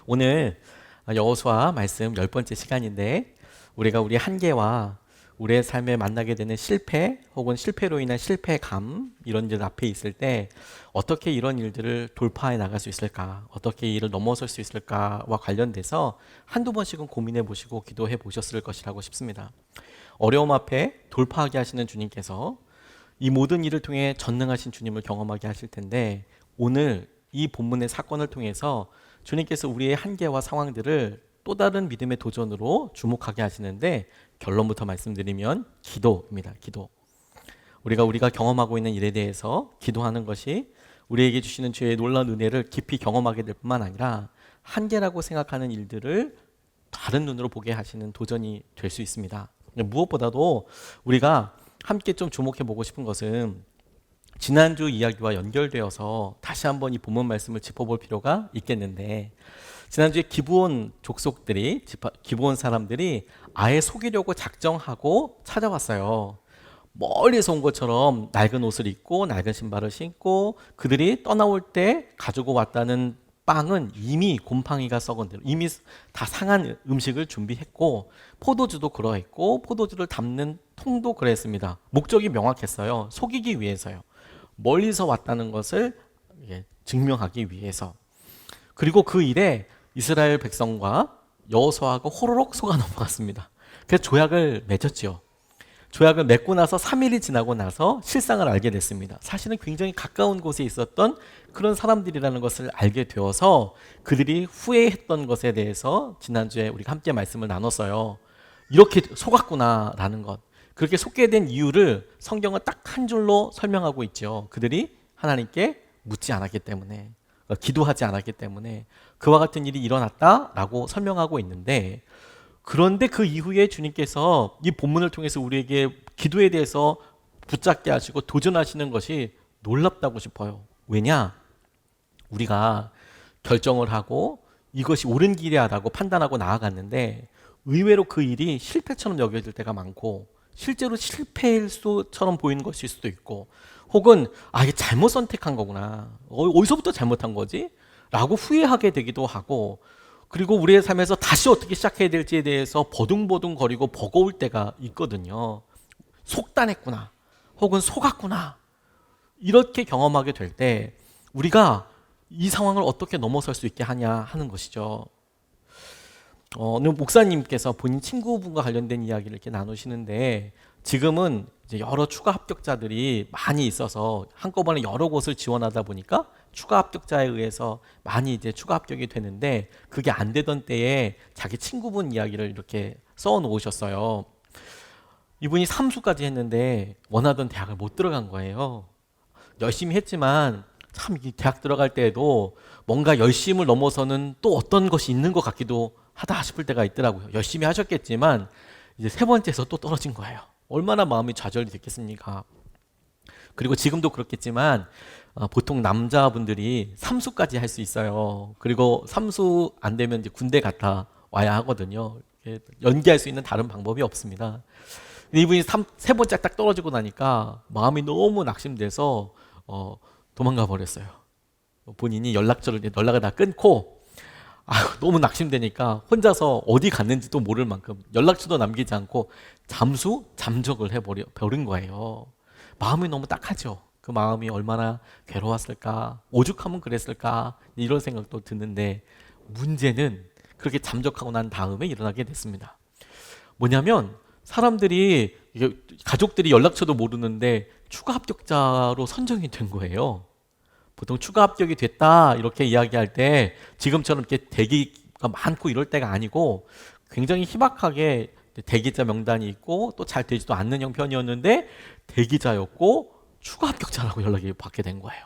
오늘 여호수아 말씀 10번째 시간인데 우리가 우리 한계와 우리의 삶에 만나게 되는 실패 혹은 실패로 인한 실패감 이런 일들 앞에 있을 때 어떻게 이런 일들을 돌파해 나갈 수 있을까, 어떻게 이 일을 넘어설 수 있을까와 관련돼서 한두 번씩은 고민해 보시고 기도해 보셨을 것이라고 싶습니다. 어려움 앞에 돌파하게 하시는 주님께서 이 모든 일을 통해 전능하신 주님을 경험하게 하실 텐데, 오늘 이 본문의 사건을 통해서 주님께서 우리의 한계와 상황들을 또 다른 믿음의 도전으로 주목하게 하시는데, 결론부터 말씀드리면 기도입니다. 기도. 우리가 경험하고 있는 일에 대해서 기도하는 것이 우리에게 주시는 주의 놀라운 은혜를 깊이 경험하게 될 뿐만 아니라 한계라고 생각하는 일들을 다른 눈으로 보게 하시는 도전이 될 수 있습니다. 무엇보다도 우리가 함께 좀 주목해 보고 싶은 것은 지난주 이야기와 연결되어서 다시 한번 이 본문 말씀을 짚어볼 필요가 있겠는데, 지난주에 기브온 족속들이, 기브온 사람들이 아예 속이려고 작정하고 찾아왔어요. 멀리서 온 것처럼 낡은 옷을 입고 낡은 신발을 신고, 그들이 떠나올 때 가지고 왔다는 빵은 이미 곰팡이가 썩은 대로 이미 다 상한 음식을 준비했고, 포도주도 그러했고 포도주를 담는 통도 그랬습니다. 목적이 명확했어요. 속이기 위해서요. 멀리서 왔다는 것을 증명하기 위해서. 그리고 그 일에 이스라엘 백성과 여호수아가 호로록 속아 넘어갔습니다. 그래서 조약을 맺었죠. 조약을 맺고 나서 3일이 지나고 나서 실상을 알게 됐습니다. 사실은 굉장히 가까운 곳에 있었던 그런 사람들이라는 것을 알게 되어서 그들이 후회했던 것에 대해서 지난주에 우리가 함께 말씀을 나눴어요. 이렇게 속았구나라는 것. 그렇게 속게 된 이유를 성경은 딱 한 줄로 설명하고 있죠. 그들이 하나님께 묻지 않았기 때문에, 기도하지 않았기 때문에 그와 같은 일이 일어났다라고 설명하고 있는데, 그런데 그 이후에 주님께서 이 본문을 통해서 우리에게 기도에 대해서 붙잡게 하시고 도전하시는 것이 놀랍다고 싶어요. 왜냐? 우리가 결정을 하고 이것이 옳은 길이야라고 판단하고 나아갔는데 의외로 그 일이 실패처럼 여겨질 때가 많고, 실제로 실패일 수처럼 보이는 것일 수도 있고, 혹은 이게 잘못 선택한 거구나, 어디서부터 잘못한 거지? 라고 후회하게 되기도 하고, 그리고 우리의 삶에서 다시 어떻게 시작해야 될지에 대해서 버둥버둥거리고 버거울 때가 있거든요. 속단했구나, 혹은 속았구나, 이렇게 경험하게 될 때 우리가 이 상황을 어떻게 넘어설 수 있게 하냐 하는 것이죠. 오늘 목사님께서 본인 친구분과 관련된 이야기를 이렇게 나누시는데, 지금은 이제 여러 추가 합격자들이 많이 있어서 한꺼번에 여러 곳을 지원하다 보니까 추가 합격자에 의해서 많이 이제 추가 합격이 되는데, 그게 안 되던 때에 자기 친구분 이야기를 이렇게 써 놓으셨어요. 이분이 3수까지 했는데 원하던 대학을 못 들어간 거예요. 열심히 했지만 참 이 대학 들어갈 때에도 뭔가 열심을 넘어서는 또 어떤 것이 있는 것 같기도 하다 싶을 때가 있더라고요. 열심히 하셨겠지만 이제 세 번째에서 또 떨어진 거예요. 얼마나 마음이 좌절이 됐겠습니까? 그리고 지금도 그렇겠지만 보통 남자분들이 3수까지 할 수 있어요. 그리고 3수 안 되면 이제 군대 갔다 와야 하거든요. 연기할 수 있는 다른 방법이 없습니다. 근데 이분이 세 번째 딱 떨어지고 나니까 마음이 너무 낙심돼서 도망가 버렸어요. 본인이 연락을 다 끊고, 너무 낙심되니까 혼자서 어디 갔는지도 모를 만큼 연락처도 남기지 않고 잠적을 해버린 거예요. 마음이 너무 딱하죠. 그 마음이 얼마나 괴로웠을까, 오죽하면 그랬을까, 이런 생각도 드는데, 문제는 그렇게 잠적하고 난 다음에 일어나게 됐습니다. 뭐냐면 사람들이, 가족들이 연락처도 모르는데 추가 합격자로 선정이 된 거예요. 보통 추가 합격이 됐다 이렇게 이야기할 때 지금처럼 이렇게 대기가 많고 이럴 때가 아니고, 굉장히 희박하게 대기자 명단이 있고 또 잘 되지도 않는 형편이었는데 대기자였고 추가 합격자라고 연락이 받게 된 거예요.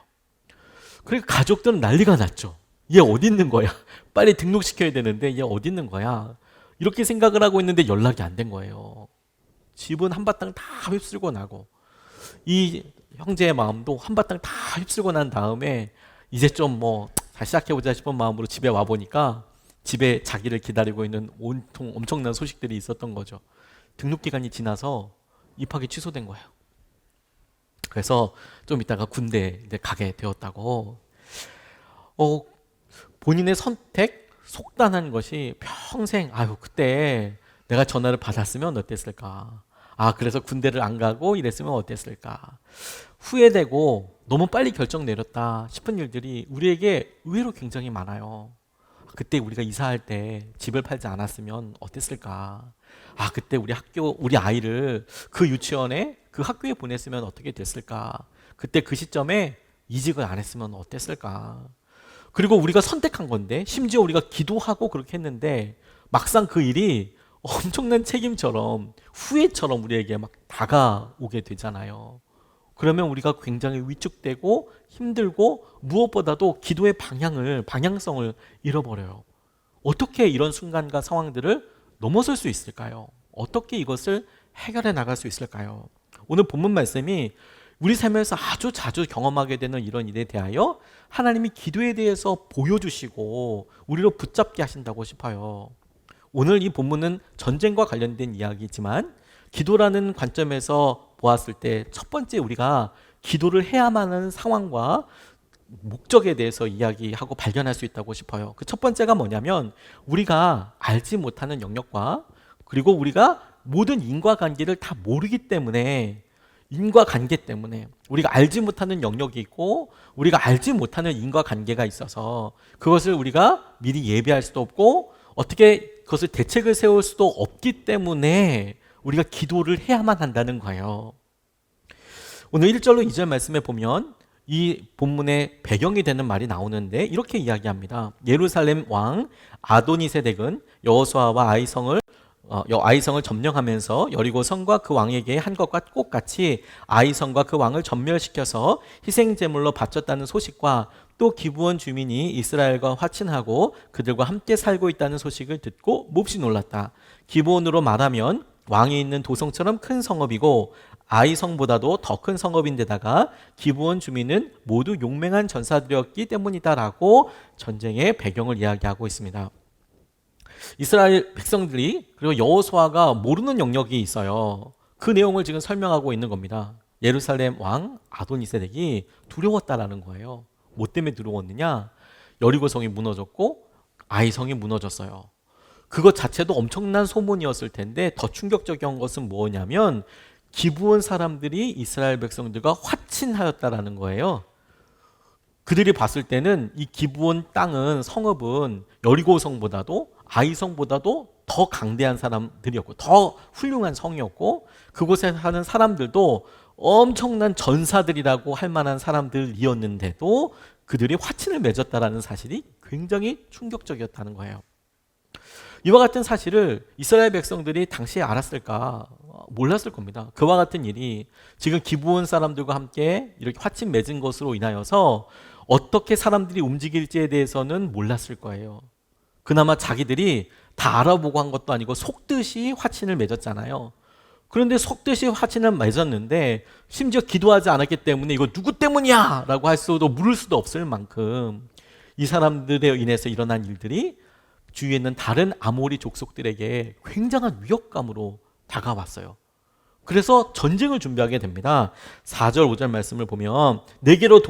그러니까 가족들은 난리가 났죠. 얘 어디 있는 거야? 빨리 등록시켜야 되는데 얘 어디 있는 거야? 이렇게 생각을 하고 있는데 연락이 안 된 거예요. 집은 한바탕 다 휩쓸고 나고, 이 형제의 마음도 한바탕 다 휩쓸고 난 다음에 이제 좀 잘 시작해보자 싶은 마음으로 집에 와보니까 집에 자기를 기다리고 있는 온통 엄청난 소식들이 있었던 거죠. 등록기간이 지나서 입학이 취소된 거예요. 그래서 좀 이따가 군대 가게 되었다고. 본인의 선택, 속단한 것이 평생 아유 그때 내가 전화를 받았으면 어땠을까? 아 그래서 군대를 안 가고 이랬으면 어땠을까? 후회되고 너무 빨리 결정 내렸다 싶은 일들이 우리에게 의외로 굉장히 많아요. 그때 우리가 이사할 때 집을 팔지 않았으면 어땠을까? 아 그때 우리 아이를 그 유치원에 그 학교에 보냈으면 어떻게 됐을까? 그때 그 시점에 이직을 안 했으면 어땠을까? 그리고 우리가 선택한 건데 심지어 우리가 기도하고 그렇게 했는데 막상 그 일이 엄청난 책임처럼 후회처럼 우리에게 막 다가오게 되잖아요. 그러면 우리가 굉장히 위축되고 힘들고 무엇보다도 기도의 방향성을 잃어버려요. 어떻게 이런 순간과 상황들을 넘어설 수 있을까요? 어떻게 이것을 해결해 나갈 수 있을까요? 오늘 본문 말씀이 우리 삶에서 아주 자주 경험하게 되는 이런 일에 대하여 하나님이 기도에 대해서 보여주시고 우리로 붙잡게 하신다고 싶어요. 오늘 이 본문은 전쟁과 관련된 이야기지만 기도라는 관점에서 보았을 때 첫 번째 우리가 기도를 해야만 하는 상황과 목적에 대해서 이야기하고 발견할 수 있다고 싶어요. 그 첫 번째가 뭐냐면 우리가 알지 못하는 영역과 그리고 우리가 모든 인과관계를 다 모르기 때문에 인과관계 때문에 우리가 알지 못하는 영역이 있고 우리가 알지 못하는 인과관계가 있어서 그것을 우리가 미리 예비할 수도 없고 어떻게 그것을 대책을 세울 수도 없기 때문에 우리가 기도를 해야만 한다는 거예요. 오늘 1절로 2절 말씀에 보면 이 본문의 배경이 되는 말이 나오는데 이렇게 이야기합니다. 예루살렘 왕 아도니세덱은 여호수아와 아이성을 점령하면서 여리고성과 그 왕에게 한 것과 똑같이 아이성과 그 왕을 전멸시켜서 희생제물로 바쳤다는 소식과 또 기브온 주민이 이스라엘과 화친하고 그들과 함께 살고 있다는 소식을 듣고 몹시 놀랐다. 기브온으로 말하면 왕이 있는 도성처럼 큰 성읍이고 아이성보다도 더 큰 성읍인데다가 기브온 주민은 모두 용맹한 전사들이었기 때문이다라고 전쟁의 배경을 이야기하고 있습니다. 이스라엘 백성들이 그리고 여호수아가 모르는 영역이 있어요. 그 내용을 지금 설명하고 있는 겁니다. 예루살렘 왕 아도니세덱이 두려웠다라는 거예요. 뭐 때문에 두려웠느냐? 여리고성이 무너졌고 아이성이 무너졌어요. 그것 자체도 엄청난 소문이었을 텐데 더 충격적인 것은 뭐냐면 기브온 사람들이 이스라엘 백성들과 화친하였다라는 거예요. 그들이 봤을 때는 이 기브온 땅은 성읍은 여리고성보다도 아이성보다도 더 강대한 사람들이었고 더 훌륭한 성이었고 그곳에 사는 사람들도 엄청난 전사들이라고 할 만한 사람들이었는데도 그들이 화친을 맺었다라는 사실이 굉장히 충격적이었다는 거예요. 이와 같은 사실을 이스라엘 백성들이 당시에 알았을까? 몰랐을 겁니다. 그와 같은 일이 지금 기브온 사람들과 함께 이렇게 화친 맺은 것으로 인하여서 어떻게 사람들이 움직일지에 대해서는 몰랐을 거예요. 그나마 자기들이 다 알아보고 한 것도 아니고 속듯이 화친을 맺었잖아요. 그런데 속듯이 화친을 맺었는데 심지어 기도하지 않았기 때문에 이거 누구 때문이야? 라고 할 수도 물을 수도 없을 만큼 이 사람들에 인해서 일어난 일들이 주위에 있는 다른 아모리 족속들에게 굉장한 위협감으로 다가왔어요. 그래서 전쟁을 준비하게 됩니다. 4절 5절 말씀을 보면 내게로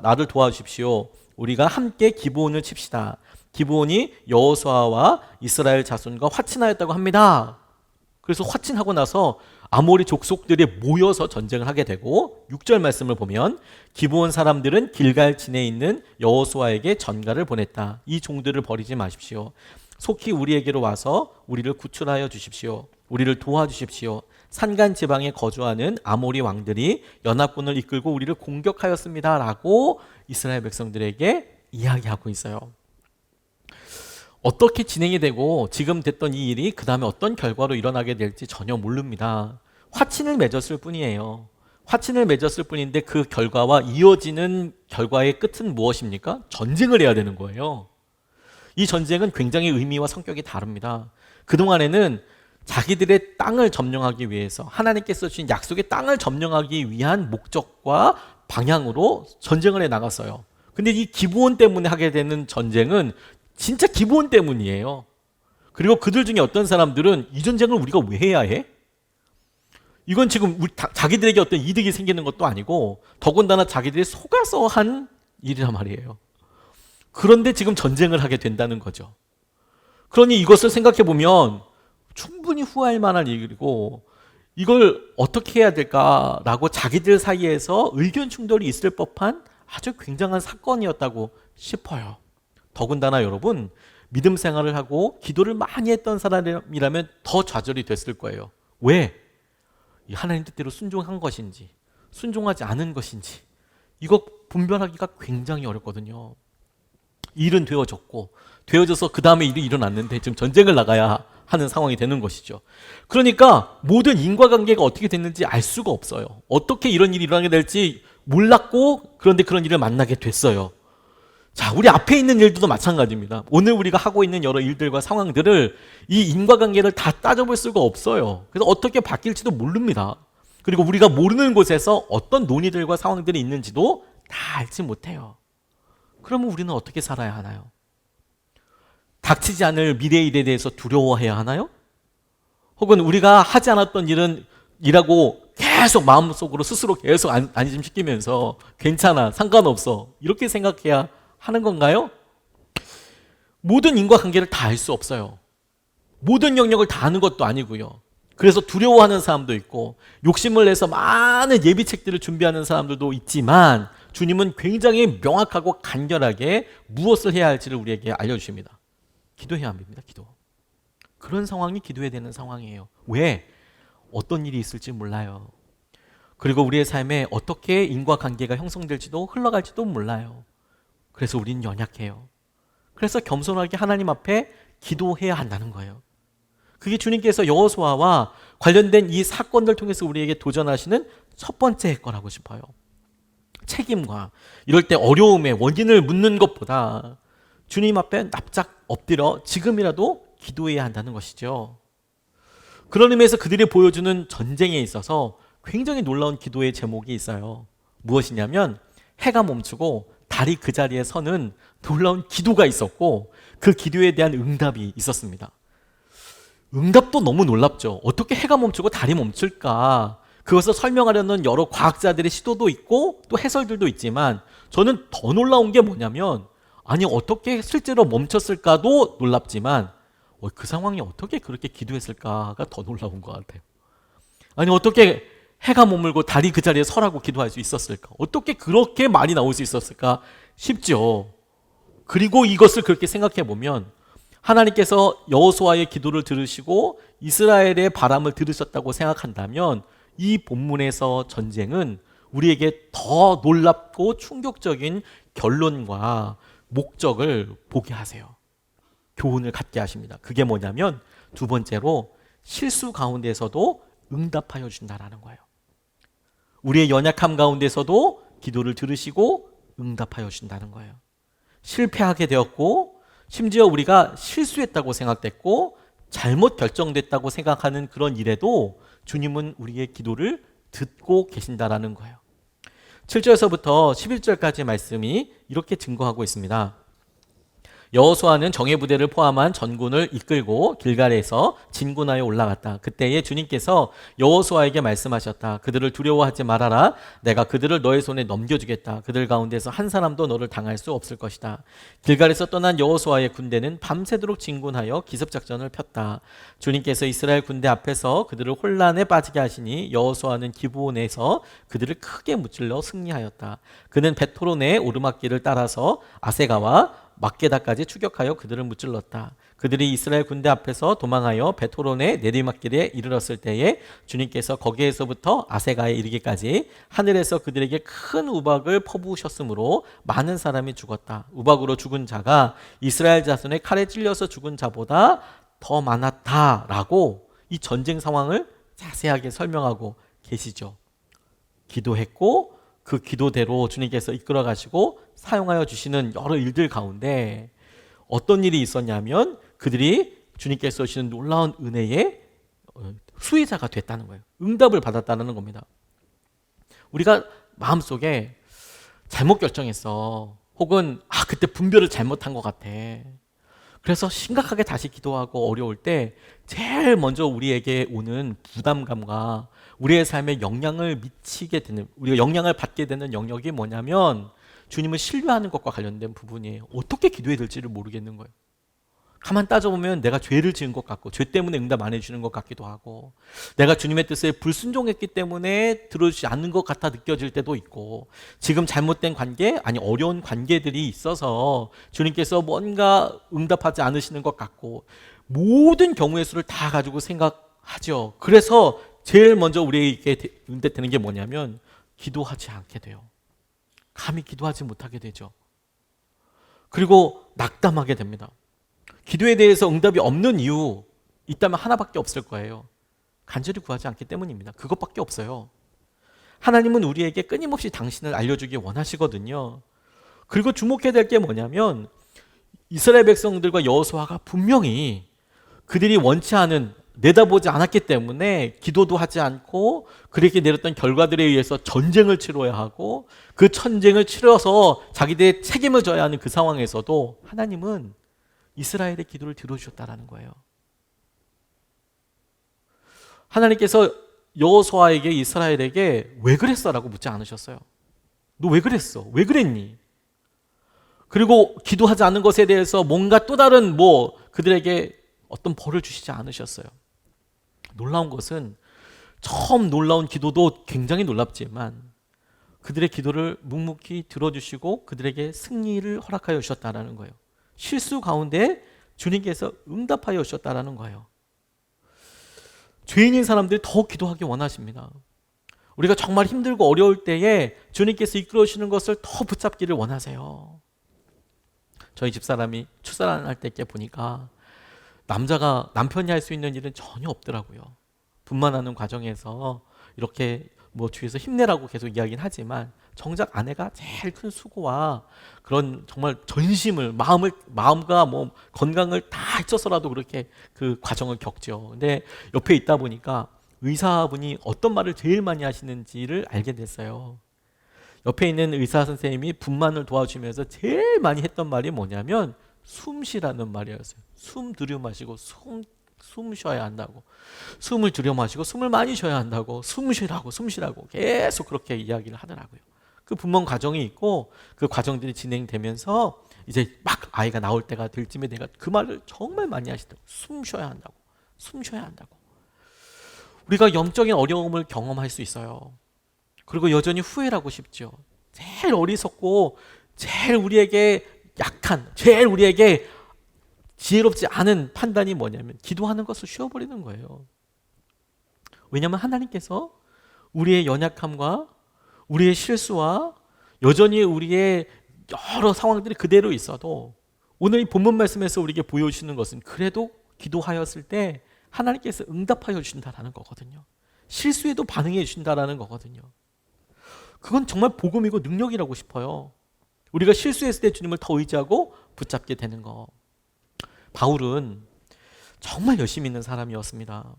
나를 도와주십시오. 우리가 함께 기브온을 칩시다. 기브온이 여호수아와 이스라엘 자손과 화친하였다고 합니다. 그래서 화친하고 나서 아모리 족속들이 모여서 전쟁을 하게 되고 6절 말씀을 보면 기브온 사람들은 길갈진에 있는 여호수아에게 전가를 보냈다. 이 종들을 버리지 마십시오. 속히 우리에게로 와서 우리를 구출하여 주십시오. 우리를 도와주십시오. 산간 지방에 거주하는 아모리 왕들이 연합군을 이끌고 우리를 공격하였습니다. 라고 이스라엘 백성들에게 이야기하고 있어요. 어떻게 진행이 되고 지금 됐던 이 일이 그 다음에 어떤 결과로 일어나게 될지 전혀 모릅니다. 화친을 맺었을 뿐이에요. 화친을 맺었을 뿐인데 그 결과와 이어지는 결과의 끝은 무엇입니까? 전쟁을 해야 되는 거예요. 이 전쟁은 굉장히 의미와 성격이 다릅니다. 그동안에는 자기들의 땅을 점령하기 위해서 하나님께서 주신 약속의 땅을 점령하기 위한 목적과 방향으로 전쟁을 해 나갔어요. 근데 이 기브온 때문에 하게 되는 전쟁은 진짜 기브온 때문이에요. 그리고 그들 중에 어떤 사람들은 이 전쟁을 우리가 왜 해야 해? 이건 지금 자기들에게 어떤 이득이 생기는 것도 아니고 더군다나 자기들이 속아서 한 일이란 말이에요. 그런데 지금 전쟁을 하게 된다는 거죠. 그러니 이것을 생각해 보면 충분히 후회할 만한 일이고 이걸 어떻게 해야 될까라고 자기들 사이에서 의견 충돌이 있을 법한 아주 굉장한 사건이었다고 싶어요. 더군다나 여러분, 믿음 생활을 하고 기도를 많이 했던 사람이라면 더 좌절이 됐을 거예요. 왜? 이 하나님 뜻대로 순종한 것인지 순종하지 않은 것인지 이거 분별하기가 굉장히 어렵거든요. 일은 되어져서 그 다음에 일이 일어났는데 지금 전쟁을 나가야 하는 상황이 되는 것이죠. 그러니까 모든 인과관계가 어떻게 됐는지 알 수가 없어요. 어떻게 이런 일이 일어나게 될지 몰랐고 그런데 그런 일을 만나게 됐어요. 자, 우리 앞에 있는 일들도 마찬가지입니다. 오늘 우리가 하고 있는 여러 일들과 상황들을 이 인과관계를 다 따져볼 수가 없어요. 그래서 어떻게 바뀔지도 모릅니다. 그리고 우리가 모르는 곳에서 어떤 논의들과 상황들이 있는지도 다 알지 못해요. 그러면 우리는 어떻게 살아야 하나요? 닥치지 않을 미래의 일에 대해서 두려워해야 하나요? 혹은 우리가 하지 않았던 일하고 계속 마음속으로 스스로 계속 안심시키면서 괜찮아, 상관없어 이렇게 생각해야 하는 건가요? 모든 인과관계를 다 알 수 없어요. 모든 영역을 다 아는 것도 아니고요. 그래서 두려워하는 사람도 있고 욕심을 내서 많은 예비책들을 준비하는 사람들도 있지만 주님은 굉장히 명확하고 간결하게 무엇을 해야 할지를 우리에게 알려주십니다. 기도해야 합니다. 기도. 그런 상황이 기도해야 되는 상황이에요. 왜? 어떤 일이 있을지 몰라요. 그리고 우리의 삶에 어떻게 인과관계가 형성될지도 흘러갈지도 몰라요. 그래서 우리는 연약해요. 그래서 겸손하게 하나님 앞에 기도해야 한다는 거예요. 그게 주님께서 여호수아와 관련된 이 사건들 통해서 우리에게 도전하시는 첫 번째 거라고 싶어요. 책임과 이럴 때 어려움의 원인을 묻는 것보다 주님 앞에 납작 엎드려 지금이라도 기도해야 한다는 것이죠. 그런 의미에서 그들이 보여주는 전쟁에 있어서 굉장히 놀라운 기도의 제목이 있어요. 무엇이냐면 해가 멈추고 달이 그 자리에 서는 놀라운 기도가 있었고 그 기도에 대한 응답이 있었습니다. 응답도 너무 놀랍죠. 어떻게 해가 멈추고 달이 멈출까? 그것을 설명하려는 여러 과학자들의 시도도 있고 또 해설들도 있지만 저는 더 놀라운 게 뭐냐면 아니 어떻게 실제로 멈췄을까도 놀랍지만 그 상황이 어떻게 그렇게 기도했을까가 더 놀라운 것 같아요. 아니 어떻게 해가 머물고 달이 그 자리에 서라고 기도할 수 있었을까? 어떻게 그렇게 말이 나올 수 있었을까 싶죠. 그리고 이것을 그렇게 생각해 보면 하나님께서 여호수아의 기도를 들으시고 이스라엘의 바람을 들으셨다고 생각한다면 이 본문에서 전쟁은 우리에게 더 놀랍고 충격적인 결론과 목적을 보게 하세요. 교훈을 갖게 하십니다. 그게 뭐냐면 두 번째로 실수 가운데서도 응답하여 준다라는 거예요. 우리의 연약함 가운데서도 기도를 들으시고 응답하여 준다는 거예요. 실패하게 되었고 심지어 우리가 실수했다고 생각됐고 잘못 결정됐다고 생각하는 그런 일에도 주님은 우리의 기도를 듣고 계신다라는 거예요. 7절에서부터 11절까지 말씀이 이렇게 증거하고 있습니다. 여호수아는 정예 부대를 포함한 전군을 이끌고 길갈에서 진군하여 올라갔다. 그때에 주님께서 여호수아에게 말씀하셨다. 그들을 두려워하지 말아라. 내가 그들을 너의 손에 넘겨주겠다. 그들 가운데서 한 사람도 너를 당할 수 없을 것이다. 길갈에서 떠난 여호수아의 군대는 밤새도록 진군하여 기습작전을 폈다. 주님께서 이스라엘 군대 앞에서 그들을 혼란에 빠지게 하시니 여호수아는 기브온에서 그들을 크게 무찔러 승리하였다. 그는 베토론의 오르막길을 따라서 아세가와 막게다까지 추격하여 그들을 무찔렀다. 그들이 이스라엘 군대 앞에서 도망하여 베토론의 내리막길에 이르렀을 때에 주님께서 거기에서부터 아세가에 이르기까지 하늘에서 그들에게 큰 우박을 퍼부으셨으므로 많은 사람이 죽었다. 우박으로 죽은 자가 이스라엘 자손의 칼에 찔려서 죽은 자보다 더 많았다라고 이 전쟁 상황을 자세하게 설명하고 계시죠. 기도했고 그 기도대로 주님께서 이끌어 가시고 사용하여 주시는 여러 일들 가운데 어떤 일이 있었냐면 그들이 주님께서 주시는 놀라운 은혜의 수혜자가 됐다는 거예요. 응답을 받았다는 겁니다. 우리가 마음속에 잘못 결정했어. 혹은 그때 분별을 잘못한 것 같아. 그래서 심각하게 다시 기도하고 어려울 때 제일 먼저 우리에게 오는 부담감과 우리의 삶에 영향을 미치게 되는, 우리가 영향을 받게 되는 영역이 뭐냐면 주님을 신뢰하는 것과 관련된 부분이에요. 어떻게 기도해야 될지를 모르겠는 거예요. 가만 따져보면 내가 죄를 지은 것 같고 죄 때문에 응답 안 해주는 것 같기도 하고 내가 주님의 뜻에 불순종했기 때문에 들어주지 않는 것 같아 느껴질 때도 있고 지금 잘못된 관계 아니 어려운 관계들이 있어서 주님께서 뭔가 응답하지 않으시는 것 같고 모든 경우의 수를 다 가지고 생각하죠. 그래서 제일 먼저 우리에게 응답되는 게 뭐냐면 기도하지 않게 돼요. 감히 기도하지 못하게 되죠. 그리고 낙담하게 됩니다. 기도에 대해서 응답이 없는 이유 있다면 하나밖에 없을 거예요. 간절히 구하지 않기 때문입니다. 그것밖에 없어요. 하나님은 우리에게 끊임없이 당신을 알려주기 원하시거든요. 그리고 주목해야 될 게 뭐냐면 이스라엘 백성들과 여호수아가 분명히 그들이 원치 않은 내다보지 않았기 때문에 기도도 하지 않고 그렇게 내렸던 결과들에 의해서 전쟁을 치러야 하고 그 전쟁을 치러서 자기들의 책임을 져야 하는 그 상황에서도 하나님은 이스라엘의 기도를 들어주셨다라는 거예요. 하나님께서 여호수아에게 이스라엘에게 왜 그랬어? 라고 묻지 않으셨어요. 너 왜 그랬어? 왜 그랬니? 그리고 기도하지 않는 것에 대해서 뭔가 또 다른 그들에게 어떤 벌을 주시지 않으셨어요. 놀라운 것은 처음 놀라운 기도도 굉장히 놀랍지만 그들의 기도를 묵묵히 들어주시고 그들에게 승리를 허락하여 주셨다는 거예요. 실수 가운데 주님께서 응답하여 주셨다는 거예요. 죄인인 사람들이 더 기도하기 원하십니다. 우리가 정말 힘들고 어려울 때에 주님께서 이끌어 주시는 것을 더 붙잡기를 원하세요. 저희 집사람이 출산할 때 보니까 남자가 남편이 할 수 있는 일은 전혀 없더라고요. 분만하는 과정에서 이렇게 주위에서 힘내라고 계속 이야기는 하지만 정작 아내가 제일 큰 수고와 그런 정말 전심을 마음과 건강을 다 해쳐서라도 그렇게 그 과정을 겪죠. 근데 옆에 있다 보니까 의사분이 어떤 말을 제일 많이 하시는지를 알게 됐어요. 옆에 있는 의사 선생님이 분만을 도와주면서 제일 많이 했던 말이 뭐냐면 숨 쉬라는 말이었어요. 숨 들여마시고 숨 쉬어야 한다고. 숨을 들여마시고 숨을 많이 쉬어야 한다고. 숨 쉬라고 계속 그렇게 이야기를 하더라고요. 그 분만 과정이 있고 그 과정들이 진행되면서 이제 막 아이가 나올 때가 될 쯤에 내가 그 말을 정말 많이 하시더라고요. 숨 쉬어야 한다고. 우리가 영적인 어려움을 경험할 수 있어요. 그리고 여전히 후회를 하고 싶죠. 제일 어리석고 제일 우리에게 약한, 제일 우리에게 지혜롭지 않은 판단이 뭐냐면 기도하는 것을 쉬어버리는 거예요. 왜냐하면 하나님께서 우리의 연약함과 우리의 실수와 여전히 우리의 여러 상황들이 그대로 있어도 오늘 이 본문 말씀에서 우리에게 보여주시는 것은 그래도 기도하였을 때 하나님께서 응답하여 주신다라는 거거든요. 실수에도 반응해 주신다라는 거거든요. 그건 정말 복음이고 능력이라고 싶어요. 우리가 실수했을 때 주님을 더 의지하고 붙잡게 되는 거. 바울은 정말 열심히 있는 사람이었습니다.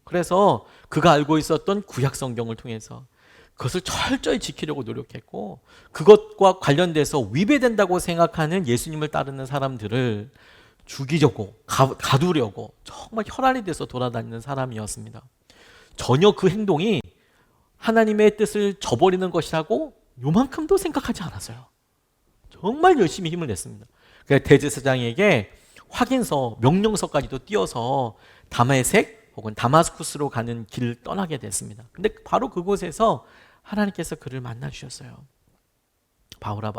그래서 그가 알고 있었던 구약 성경을 통해서 그것을 철저히 지키려고 노력했고 그것과 관련돼서 위배된다고 생각하는 예수님을 따르는 사람들을 죽이려고 가두려고 정말 혈안이 돼서 돌아다니는 사람이었습니다. 전혀 그 행동이 하나님의 뜻을 저버리는 것이라고 요만큼도 생각하지 않았어요. 정말 열심히 힘을 냈습니다. 그래서 대제사장에게 확인서, 명령서까지도 띄어서 다메섹 혹은 다마스쿠스로 가는 길을 떠나게 됐습니다. 근데 바로 그곳에서 하나님께서 그를 만나 주셨어요. 바울아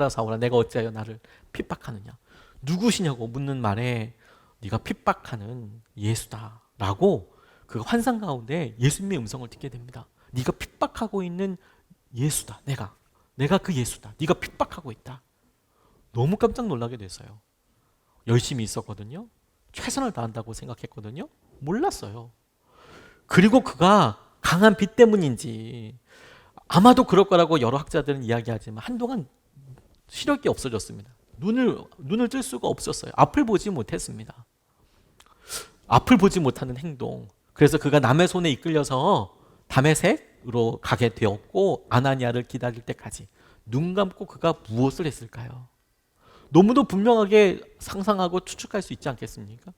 사울아 내가 어찌하여 나를 핍박하느냐. 누구시냐고 묻는 말에 네가 핍박하는 예수다라고 그 환상 가운데 예수님의 음성을 듣게 됩니다. 네가 핍박하고 있는 예수다. 내가 그 예수다. 네가 핍박하고 있다. 너무 깜짝 놀라게 됐어요. 열심히 있었거든요. 최선을 다한다고 생각했거든요. 몰랐어요. 그리고 그가 강한 빛 때문인지 아마도 그럴 거라고 여러 학자들은 이야기하지만 한동안 시력이 없어졌습니다. 눈을 뜰 수가 없었어요. 앞을 보지 못했습니다. 앞을 보지 못하는 행동. 그래서 그가 남의 손에 이끌려서 다메섹으로 가게 되었고 아나니아를 기다릴 때까지 눈 감고 그가 무엇을 했을까요? 너무도 분명하게 상상하고 추측할 수 있지 않겠습니까?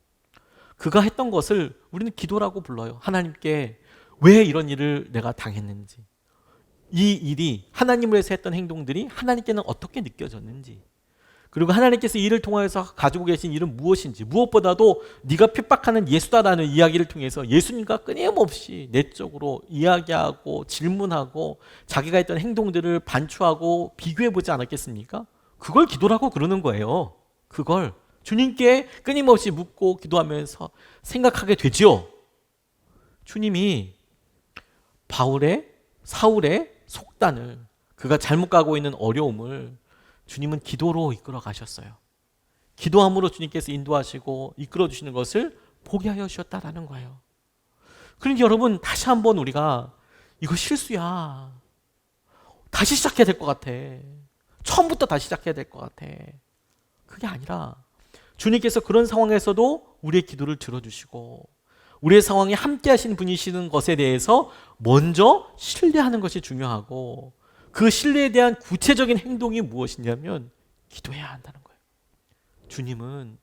그가 했던 것을 우리는 기도라고 불러요. 하나님께 왜 이런 일을 내가 당했는지, 이 일이 하나님을 위해서 했던 행동들이 하나님께는 어떻게 느껴졌는지, 그리고 하나님께서 이를 통하여서 가지고 계신 일은 무엇인지, 무엇보다도 네가 핍박하는 예수다라는 이야기를 통해서 예수님과 끊임없이 내적으로 이야기하고 질문하고 자기가 했던 행동들을 반추하고 비교해보지 않았겠습니까? 그걸 기도라고 그러는 거예요. 그걸 주님께 끊임없이 묻고 기도하면서 생각하게 되죠. 주님이 사울의 속단을, 그가 잘못 가고 있는 어려움을 주님은 기도로 이끌어 가셨어요. 기도함으로 주님께서 인도하시고 이끌어 주시는 것을 보게 하여 주셨다라는 거예요. 그러니까 여러분, 다시 한번 우리가 이거 실수야, 다시 시작해야 될 것 같아, 처음부터 다시 시작해야 될 것 같아, 그게 아니라 주님께서 그런 상황에서도 우리의 기도를 들어주시고 우리의 상황에 함께 하시는 분이시는 것에 대해서 먼저 신뢰하는 것이 중요하고, 그 신뢰에 대한 구체적인 행동이 무엇이냐면 기도해야 한다는 거예요. 주님은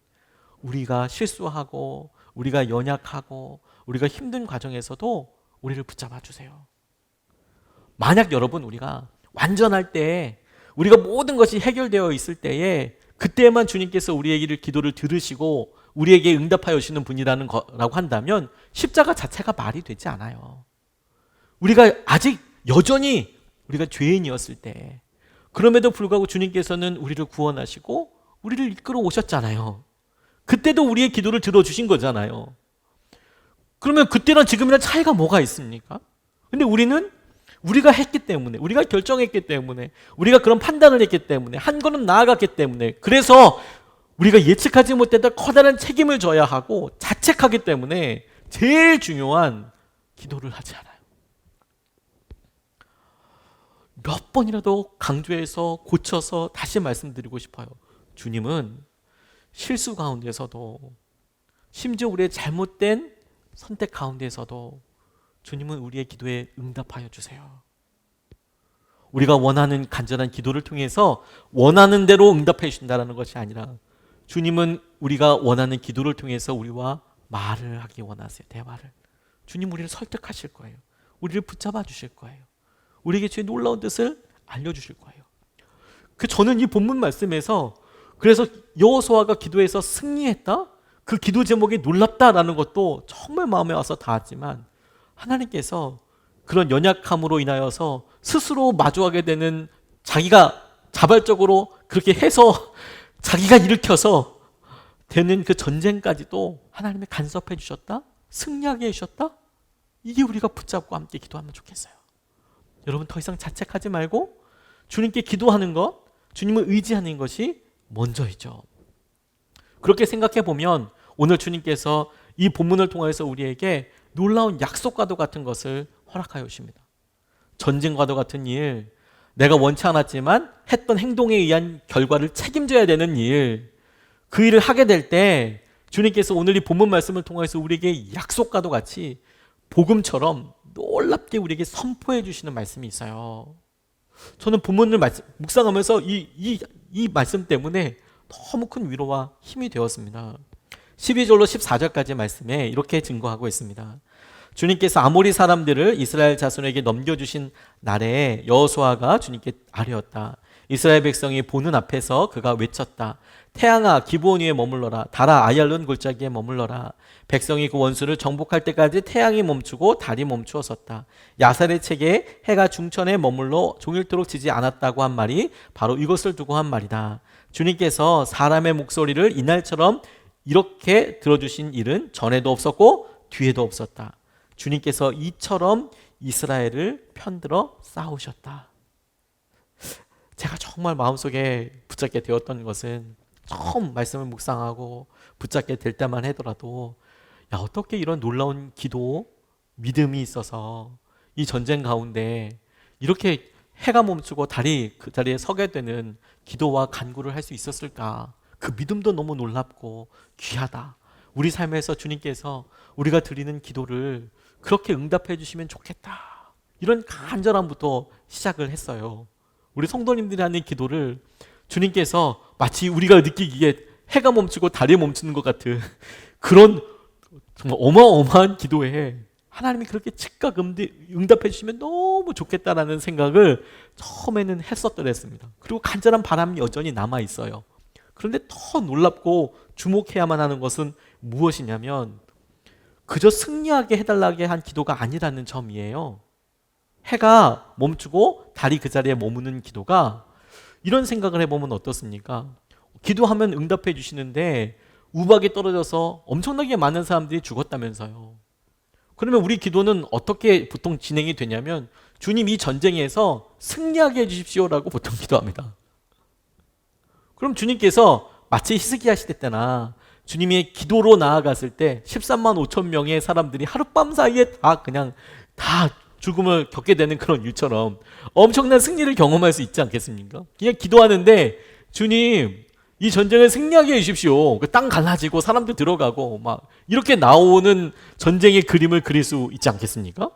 우리가 실수하고 우리가 연약하고 우리가 힘든 과정에서도 우리를 붙잡아 주세요. 만약 여러분, 우리가 완전할 때, 우리가 모든 것이 해결되어 있을 때에, 그때만 주님께서 우리의 기도를 들으시고 우리에게 응답하여 주시는 분이라는 거라고 한다면 십자가 자체가 말이 되지 않아요. 우리가 아직 여전히 우리가 죄인이었을 때, 그럼에도 불구하고 주님께서는 우리를 구원하시고 우리를 이끌어 오셨잖아요. 그때도 우리의 기도를 들어주신 거잖아요. 그러면 그때랑 지금이랑 차이가 뭐가 있습니까? 근데 우리가 했기 때문에, 우리가 결정했기 때문에, 우리가 그런 판단을 했기 때문에, 한 걸음 나아갔기 때문에, 그래서 우리가 예측하지 못했던 커다란 책임을 져야 하고 자책하기 때문에 제일 중요한 기도를 하지 않아요. 몇 번이라도 강조해서 고쳐서 다시 말씀드리고 싶어요. 주님은 실수 가운데서도, 심지어 우리의 잘못된 선택 가운데서도 주님은 우리의 기도에 응답하여 주세요. 우리가 원하는 간절한 기도를 통해서 원하는 대로 응답해 주신다는 것이 아니라, 주님은 우리가 원하는 기도를 통해서 우리와 말을 하기 원하세요. 대화를. 주님 우리를 설득하실 거예요. 우리를 붙잡아 주실 거예요. 우리에게 주의 놀라운 뜻을 알려주실 거예요. 저는 이 본문 말씀에서, 그래서 여호수아가 기도해서 승리했다? 그 기도 제목이 놀랍다라는 것도 정말 마음에 와서 닿았지만, 하나님께서 그런 연약함으로 인하여서 스스로 마주하게 되는, 자기가 자발적으로 그렇게 해서 자기가 일으켜서 되는 그 전쟁까지도 하나님이 간섭해 주셨다? 승리하게 해주셨다? 이게 우리가 붙잡고 함께 기도하면 좋겠어요. 여러분, 더 이상 자책하지 말고 주님께 기도하는 것, 주님을 의지하는 것이 먼저이죠. 그렇게 생각해 보면 오늘 주님께서 이 본문을 통해서 우리에게 놀라운 약속과도 같은 것을 허락하여 주십니다. 전쟁과도 같은 일, 내가 원치 않았지만 했던 행동에 의한 결과를 책임져야 되는 일, 그 일을 하게 될 때 주님께서 오늘 이 본문 말씀을 통해서 우리에게 약속과도 같이 복음처럼 놀랍게 우리에게 선포해 주시는 말씀이 있어요. 저는 본문을 묵상하면서 이 말씀 때문에 너무 큰 위로와 힘이 되었습니다. 12절로 14절까지 말씀에 이렇게 증거하고 있습니다. 주님께서 아모리 사람들을 이스라엘 자손에게 넘겨주신 날에 여호수아가 주님께 아뢰었다. 이스라엘 백성이 보는 앞에서 그가 외쳤다. 태양아 기브온 위에 머물러라. 달아 아얄론 골짜기에 머물러라. 백성이 그 원수를 정복할 때까지 태양이 멈추고 달이 멈추어 섰다. 야살의 책에 해가 중천에 머물러 종일토록 지지 않았다고 한 말이 바로 이것을 두고 한 말이다. 주님께서 사람의 목소리를 이날처럼 이렇게 들어주신 일은 전에도 없었고 뒤에도 없었다. 주님께서 이처럼 이스라엘을 편들어 싸우셨다. 제가 정말 마음속에 붙잡게 되었던 것은, 처음 말씀을 묵상하고 붙잡게 될 때만 하더라도, 어떻게 이런 놀라운 기도, 믿음이 있어서 이 전쟁 가운데 이렇게 해가 멈추고 달이 그 자리에 서게 되는 기도와 간구를 할 수 있었을까? 그 믿음도 너무 놀랍고 귀하다. 우리 삶에서 주님께서 우리가 드리는 기도를 그렇게 응답해 주시면 좋겠다. 이런 간절함부터 시작을 했어요. 우리 성도님들이 하는 기도를 주님께서 마치 우리가 느끼기에 해가 멈추고 달이 멈추는 것 같은 그런 정말 어마어마한 기도에 하나님이 그렇게 즉각 응답해 주시면 너무 좋겠다라는 생각을 처음에는 했었더랬습니다. 그리고 간절한 바람이 여전히 남아 있어요. 그런데 더 놀랍고 주목해야만 하는 것은 무엇이냐면 그저 승리하게 해달라게 한 기도가 아니라는 점이에요. 해가 멈추고 달이 그 자리에 머무는 기도가 이런 생각을 해보면 어떻습니까? 기도하면 응답해 주시는데 우박이 떨어져서 엄청나게 많은 사람들이 죽었다면서요. 그러면 우리 기도는 어떻게 보통 진행이 되냐면 주님 이 전쟁에서 승리하게 해주십시오라고 보통 기도합니다. 그럼 주님께서 마치 히스기야 시대 때나 주님의 기도로 나아갔을 때 13만 5천 명의 사람들이 하룻밤 사이에 다 죽음을 겪게 되는 그런 일처럼 엄청난 승리를 경험할 수 있지 않겠습니까? 그냥 기도하는데 주님 이 전쟁을 승리하게 해주십시오. 땅 갈라지고 사람들 들어가고 막 이렇게 나오는 전쟁의 그림을 그릴 수 있지 않겠습니까?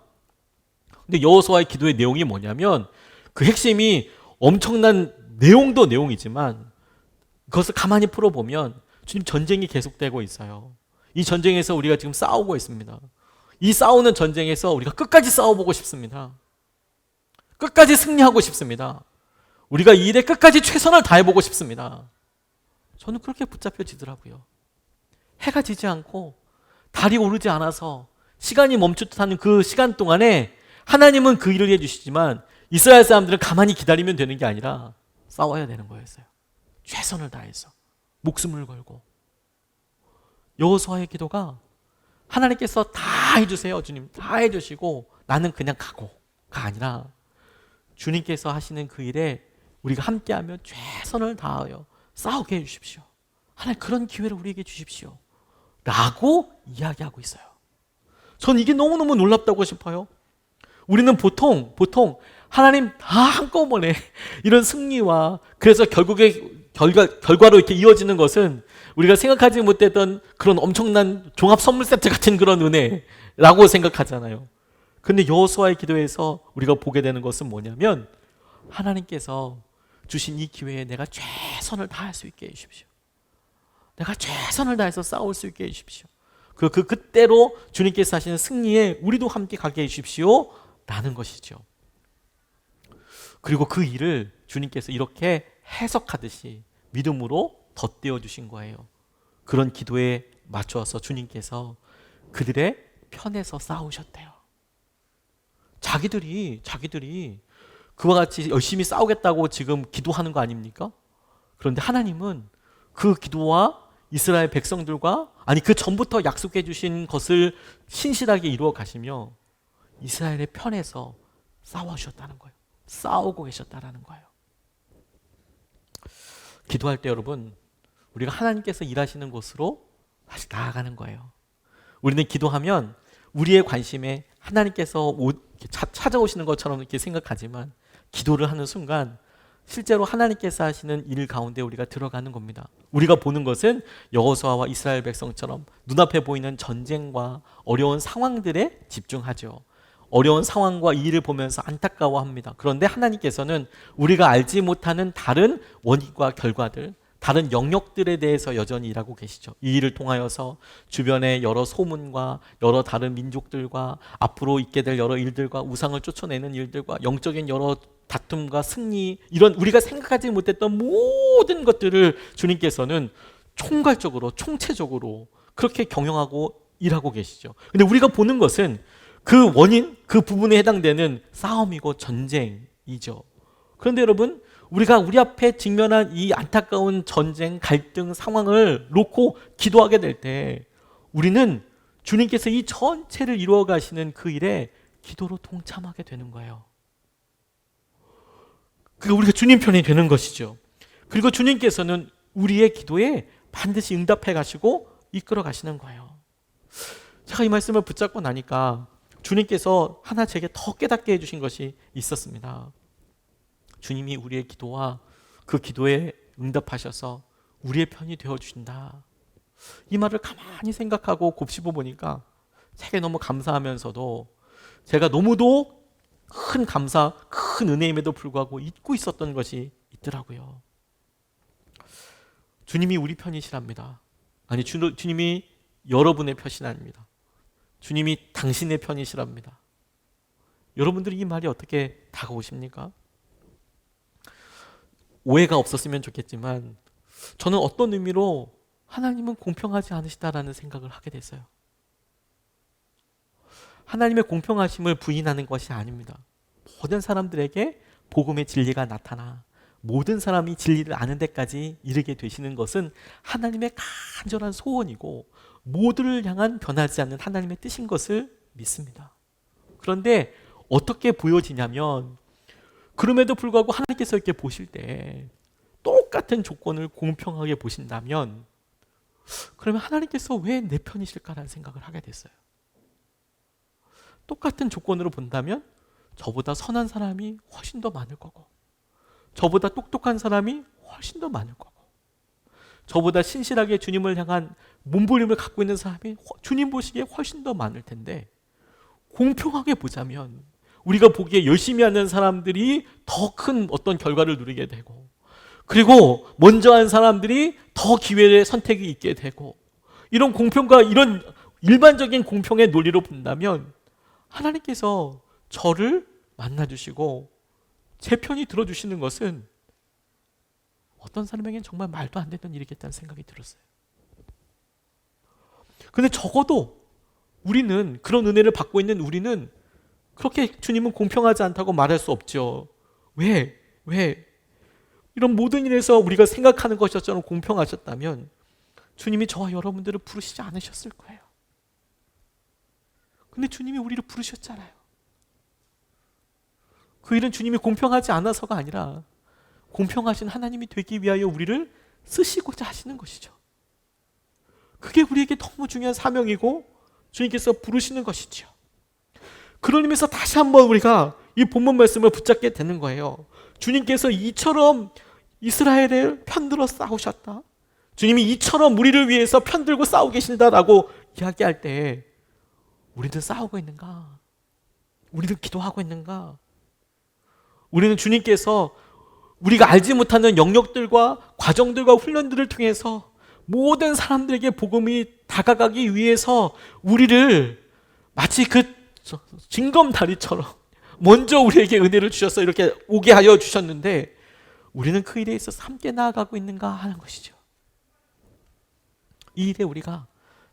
근데 여호수아의 기도의 내용이 뭐냐면 그 핵심이 엄청난 내용도 내용이지만 그것을 가만히 풀어보면 주님 전쟁이 계속되고 있어요. 이 전쟁에서 우리가 지금 싸우고 있습니다. 이 싸우는 전쟁에서 우리가 끝까지 싸워보고 싶습니다. 끝까지 승리하고 싶습니다. 우리가 이 일에 끝까지 최선을 다해보고 싶습니다. 저는 그렇게 붙잡혀지더라고요. 해가 지지 않고 달이 오르지 않아서 시간이 멈추듯하는 그 시간 동안에 하나님은 그 일을 해주시지만 이스라엘 사람들은 가만히 기다리면 되는 게 아니라 싸워야 되는 거였어요. 최선을 다해서 목숨을 걸고. 여호수아의 기도가 하나님께서 다 해주세요. 주님 다 해주시고 나는 그냥 가고가 아니라 주님께서 하시는 그 일에 우리가 함께하며 최선을 다하여 싸우게 해주십시오. 하나님 그런 기회를 우리에게 주십시오. 라고 이야기하고 있어요. 전 이게 너무너무 놀랍다고 싶어요. 우리는 보통 하나님 다 한꺼번에 이런 승리와 그래서 결국에 결과로 이렇게 이어지는 것은 우리가 생각하지 못했던 그런 엄청난 종합 선물 세트 같은 그런 은혜라고 생각하잖아요. 근데 여호수아의 기도에서 우리가 보게 되는 것은 뭐냐면 하나님께서 주신 이 기회에 내가 최선을 다할 수 있게 해주십시오. 내가 최선을 다해서 싸울 수 있게 해주십시오. 그때로 주님께서 하시는 승리에 우리도 함께 가게 해주십시오. 라는 것이죠. 그리고 그 일을 주님께서 이렇게 해석하듯이 믿음으로 덧대어 주신 거예요. 그런 기도에 맞추어서 주님께서 그들의 편에서 싸우셨대요. 자기들이 그와 같이 열심히 싸우겠다고 지금 기도하는 거 아닙니까? 그런데 하나님은 그 기도와 이스라엘 백성들과 그 전부터 약속해 주신 것을 신실하게 이루어 가시며 이스라엘의 편에서 싸우셨다는 거예요. 싸우고 계셨다라는 거예요. 기도할 때 여러분 우리가 하나님께서 일하시는 곳으로 다시 나아가는 거예요. 우리는 기도하면 우리의 관심에 하나님께서 찾아오시는 것처럼 이렇게 생각하지만 기도를 하는 순간 실제로 하나님께서 하시는 일 가운데 우리가 들어가는 겁니다. 우리가 보는 것은 여호수아와 이스라엘 백성처럼 눈앞에 보이는 전쟁과 어려운 상황들에 집중하죠. 어려운 상황과 이 일을 보면서 안타까워합니다. 그런데 하나님께서는 우리가 알지 못하는 다른 원인과 결과들, 다른 영역들에 대해서 여전히 일하고 계시죠. 이 일을 통하여서 주변의 여러 소문과 여러 다른 민족들과 앞으로 있게 될 여러 일들과 우상을 쫓아내는 일들과 영적인 여러 다툼과 승리, 이런 우리가 생각하지 못했던 모든 것들을 주님께서는 총괄적으로 총체적으로 그렇게 경영하고 일하고 계시죠. 근데 우리가 보는 것은 그 원인, 그 부분에 해당되는 싸움이고 전쟁이죠. 그런데 여러분, 우리가 우리 앞에 직면한 이 안타까운 전쟁, 갈등 상황을 놓고 기도하게 될 때 우리는 주님께서 이 전체를 이루어 가시는 그 일에 기도로 동참하게 되는 거예요. 그러니까 우리가 주님 편이 되는 것이죠. 그리고 주님께서는 우리의 기도에 반드시 응답해 가시고 이끌어 가시는 거예요. 제가 이 말씀을 붙잡고 나니까 주님께서 하나 제게 더 깨닫게 해주신 것이 있었습니다. 주님이 우리의 기도와 그 기도에 응답하셔서 우리의 편이 되어주신다. 이 말을 가만히 생각하고 곱씹어 보니까 제게 너무 감사하면서도 제가 너무도 큰 감사, 큰 은혜임에도 불구하고 잊고 있었던 것이 있더라고요. 주님이 우리 편이시랍니다. 주님이 여러분의 편이 아닙니다. 주님이 당신의 편이시랍니다. 여러분들이 이 말이 어떻게 다가오십니까? 오해가 없었으면 좋겠지만 저는 어떤 의미로 하나님은 공평하지 않으시다라는 생각을 하게 됐어요. 하나님의 공평하심을 부인하는 것이 아닙니다. 모든 사람들에게 복음의 진리가 나타나 모든 사람이 진리를 아는 데까지 이르게 되시는 것은 하나님의 간절한 소원이고 모두를 향한 변하지 않는 하나님의 뜻인 것을 믿습니다. 그런데 어떻게 보여지냐면 그럼에도 불구하고 하나님께서 이렇게 보실 때 똑같은 조건을 공평하게 보신다면 그러면 하나님께서 왜 내 편이실까라는 생각을 하게 됐어요. 똑같은 조건으로 본다면 저보다 선한 사람이 훨씬 더 많을 거고 저보다 똑똑한 사람이 훨씬 더 많을 거고 저보다 신실하게 주님을 향한 몸부림을 갖고 있는 사람이 주님 보시기에 훨씬 더 많을 텐데 공평하게 보자면 우리가 보기에 열심히 하는 사람들이 더 큰 어떤 결과를 누리게 되고 그리고 먼저 한 사람들이 더 기회의 선택이 있게 되고 이런 공평과 이런 일반적인 공평의 논리로 본다면 하나님께서 저를 만나주시고 제 편이 들어주시는 것은 어떤 사람에게는 정말 말도 안 되는 일이겠다는 생각이 들었어요. 근데 적어도 우리는 그런 은혜를 받고 있는 우리는 그렇게 주님은 공평하지 않다고 말할 수 없죠. 왜? 이런 모든 일에서 우리가 생각하는 것처럼 공평하셨다면 주님이 저와 여러분들을 부르시지 않으셨을 거예요. 근데 주님이 우리를 부르셨잖아요. 그 일은 주님이 공평하지 않아서가 아니라 공평하신 하나님이 되기 위하여 우리를 쓰시고자 하시는 것이죠. 그게 우리에게 너무 중요한 사명이고 주님께서 부르시는 것이죠. 그런 의미에서 다시 한번 우리가 이 본문 말씀을 붙잡게 되는 거예요. 주님께서 이처럼 이스라엘을 편들어 싸우셨다. 주님이 이처럼 우리를 위해서 편들고 싸우고 계신다라고 이야기할 때 우리는 싸우고 있는가? 우리는 기도하고 있는가? 우리는 주님께서 우리가 알지 못하는 영역들과 과정들과 훈련들을 통해서 모든 사람들에게 복음이 다가가기 위해서 우리를 마치 그 징검다리처럼 먼저 우리에게 은혜를 주셔서 이렇게 오게 하여 주셨는데 우리는 그 일에 있어서 함께 나아가고 있는가 하는 것이죠. 이 일에 우리가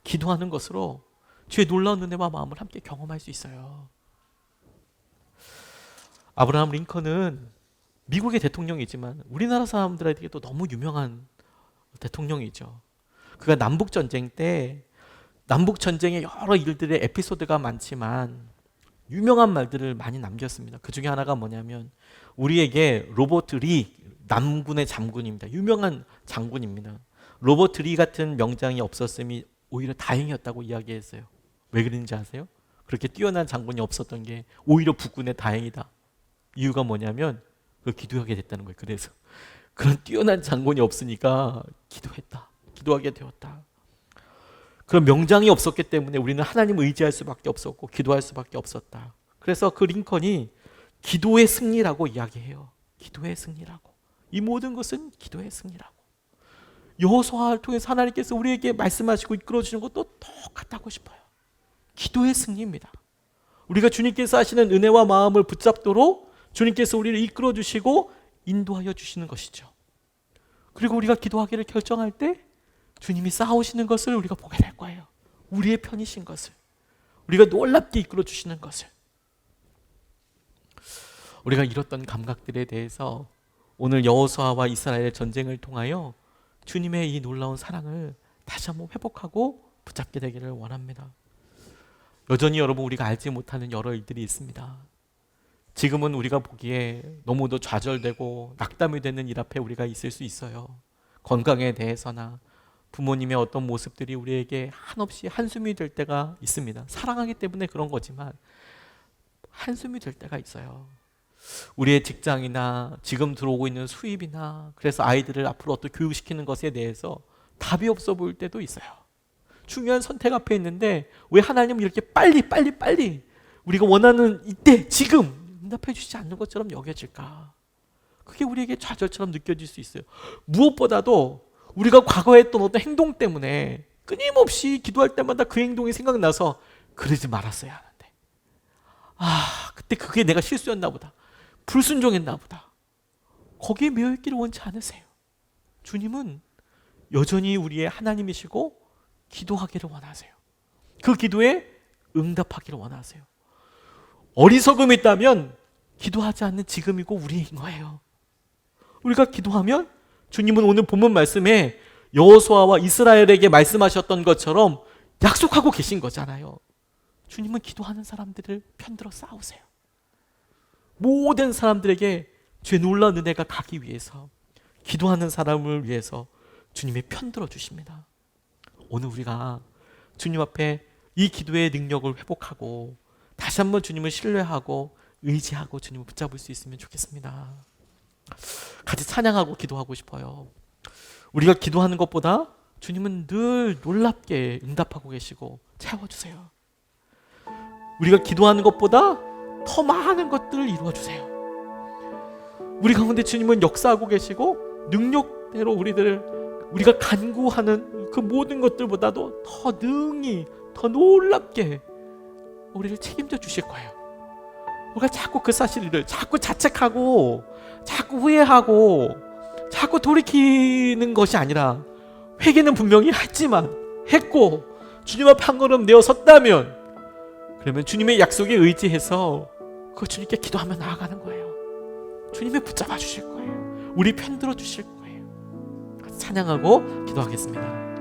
기도하는 것으로 주의 놀라운 은혜와 마음을 함께 경험할 수 있어요. 아브라함 링컨은 미국의 대통령이지만 우리나라 사람들에게도 너무 유명한 대통령이죠. 그가 남북전쟁 때 남북전쟁의 여러 일들의 에피소드가 많지만 유명한 말들을 많이 남겼습니다. 그 중에 하나가 뭐냐면 우리에게 로버트 리 남군의 장군입니다. 유명한 장군입니다. 로버트 리 같은 명장이 없었음이 오히려 다행이었다고 이야기했어요. 왜 그런지 아세요? 그렇게 뛰어난 장군이 없었던 게 오히려 북군의 다행이다. 이유가 뭐냐면 그걸 기도하게 됐다는 거예요. 그래서 그런 뛰어난 장군이 없으니까 기도하게 되었다. 그런 명장이 없었기 때문에 우리는 하나님을 의지할 수밖에 없었고 기도할 수밖에 없었다. 그래서 그 링컨이 기도의 승리라고 이야기해요. 기도의 승리라고. 이 모든 것은 기도의 승리라고. 여호수아를 통해서 하나님께서 우리에게 말씀하시고 이끌어주시는 것도 똑같다고 싶어요. 기도의 승리입니다. 우리가 주님께서 하시는 은혜와 마음을 붙잡도록 주님께서 우리를 이끌어주시고 인도하여 주시는 것이죠. 그리고 우리가 기도하기를 결정할 때 주님이 싸우시는 것을 우리가 보게 될 거예요. 우리의 편이신 것을. 우리가 놀랍게 이끌어주시는 것을. 우리가 잃었던 감각들에 대해서 오늘 여호수아와 이스라엘의 전쟁을 통하여 주님의 이 놀라운 사랑을 다시 한번 회복하고 붙잡게 되기를 원합니다. 여전히 여러분 우리가 알지 못하는 여러 일들이 있습니다. 지금은 우리가 보기에 너무도 좌절되고 낙담이 되는 일 앞에 우리가 있을 수 있어요. 건강에 대해서나 부모님의 어떤 모습들이 우리에게 한없이 한숨이 될 때가 있습니다. 사랑하기 때문에 그런 거지만 한숨이 될 때가 있어요. 우리의 직장이나 지금 들어오고 있는 수입이나 그래서 아이들을 앞으로 어떻게 교육시키는 것에 대해서 답이 없어 보일 때도 있어요. 중요한 선택 앞에 있는데 왜 하나님은 이렇게 빨리 우리가 원하는 이때 지금 응답해 주시지 않는 것처럼 여겨질까? 그게 우리에게 좌절처럼 느껴질 수 있어요. 무엇보다도 우리가 과거에 했던 어떤 행동 때문에 끊임없이 기도할 때마다 그 행동이 생각나서 그러지 말았어야 하는데 그때 그게 내가 실수였나 보다. 불순종했나 보다. 거기에 매여있기를 원치 않으세요. 주님은 여전히 우리의 하나님이시고 기도하기를 원하세요. 그 기도에 응답하기를 원하세요. 어리석음이 있다면 기도하지 않는 지금이고 우리인 거예요. 우리가 기도하면 주님은 오늘 본문 말씀에 여호수아와 이스라엘에게 말씀하셨던 것처럼 약속하고 계신 거잖아요. 주님은 기도하는 사람들을 편들어 싸우세요. 모든 사람들에게 죄 놀라운 은혜가 가기 위해서, 기도하는 사람을 위해서 주님의 편들어 주십니다. 오늘 우리가 주님 앞에 이 기도의 능력을 회복하고 다시 한번 주님을 신뢰하고 의지하고 주님을 붙잡을 수 있으면 좋겠습니다. 같이 찬양하고 기도하고 싶어요. 우리가 기도하는 것보다 주님은 늘 놀랍게 응답하고 계시고 채워주세요. 우리가 기도하는 것보다 더 많은 것들을 이루어주세요. 우리 가운데 주님은 역사하고 계시고 능력대로 우리가 간구하는 그 모든 것들보다도 더 능히, 더 놀랍게 우리를 책임져 주실 거예요. 우리가 자꾸 그 사실을 자꾸 자책하고 자꾸 후회하고 자꾸 돌이키는 것이 아니라, 회개는 분명히 했고 주님 앞에 한 걸음 내어 섰다면, 그러면 주님의 약속에 의지해서 그 주님께 기도하며 나아가는 거예요. 주님이 붙잡아 주실 거예요. 우리 편들어 주실 거예요. 찬양하고 기도하겠습니다.